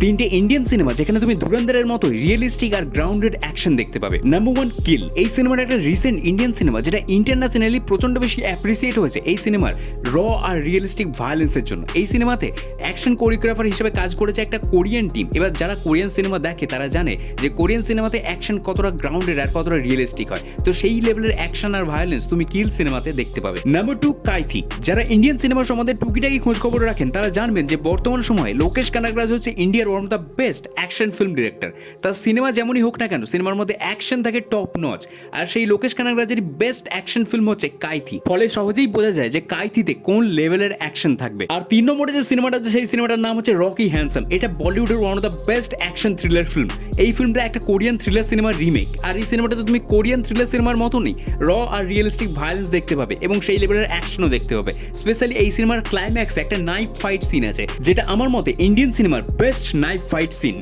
তিনটে Indian cinema যেখানে তুমি ধুরন্ধরের মতো রিয়েলিস্টিক আর গ্রাউন্ডেড অ্যাকশন দেখতে পাবে। নাম্বার 1 কিল। এই সিনেমাটা একটা রিসেন্ট ইন্ডিয়ান সিনেমা যেটা ইন্টারন্যাশনালি প্রচন্ড বেশি অ্যাপ্রিসিয়েট হয়েছে এই সিনেমার র আর রিয়েলিস্টিক ভায়োলেন্সের জন্য। এই সিনেমাতে অ্যাকশন কোরিওগ্রাফার হিসেবে কাজ করেছে একটা কোরিয়ান টিম। এবার যারা কোরিয়ান সিনেমা দেখে তারা জানে যে কোরিয়ান সিনেমাতে অ্যাকশন কতটা গ্রাউন্ডেড আর কতটা রিয়েলিস্টিক হয়, তো সেই লেভেলের অ্যাকশন আর ভায়োলেন্স তুমি কিল সিনেমাতে দেখতে পাবে। নাম্বার 2 কাইথি। যারা ইন্ডিয়ান সিনেমার সম্বন্ধে টুকিটাকি খোঁজ খবর রাখেন তারা জানবেন যে বর্তমান সময়ে লোকেশ কানাগরাজ হচ্ছে ইন্ডিয়ার one of the best action film director. তার সিনেমা যেমনই হোক না কেন সিনেমার মধ্যে অ্যাকশন থাকে টপ নচ, আর সেই লোকেশ কানাগরাজের বেস্ট অ্যাকশন ফিল্ম হচ্ছে কাইথি। ফলে সহজেই বোঝা যায় যে কাইথিতে কোন লেভেলের অ্যাকশন থাকবে। আর 3 নম্বরে যে সিনেমাটা আছে সেই সিনেমাটার নাম হচ্ছে রকি হ্যান্ডসাম। এটা বলিউডের one of the best action thriller film. এই ফিল্মটা একটা কোরিয়ান থ্রিলার সিনেমার রিমেক, আর এই সিনেমাটাতে তুমি কোরিয়ান থ্রিলার সিনেমার মতনই র আর রিয়েলিস্টিক ভায়োলেন্স দেখতে পাবে এবং সেই লেভেলের অ্যাকশনও দেখতে পাবে। স্পেশালি এই সিনেমার ক্লাইম্যাক্সে একটা নাইফ ফাইট সিন আছে যেটা আমার মতে ইন্ডিয়ান সিনেমার বেস্ট নাইফ ফাইট সিন।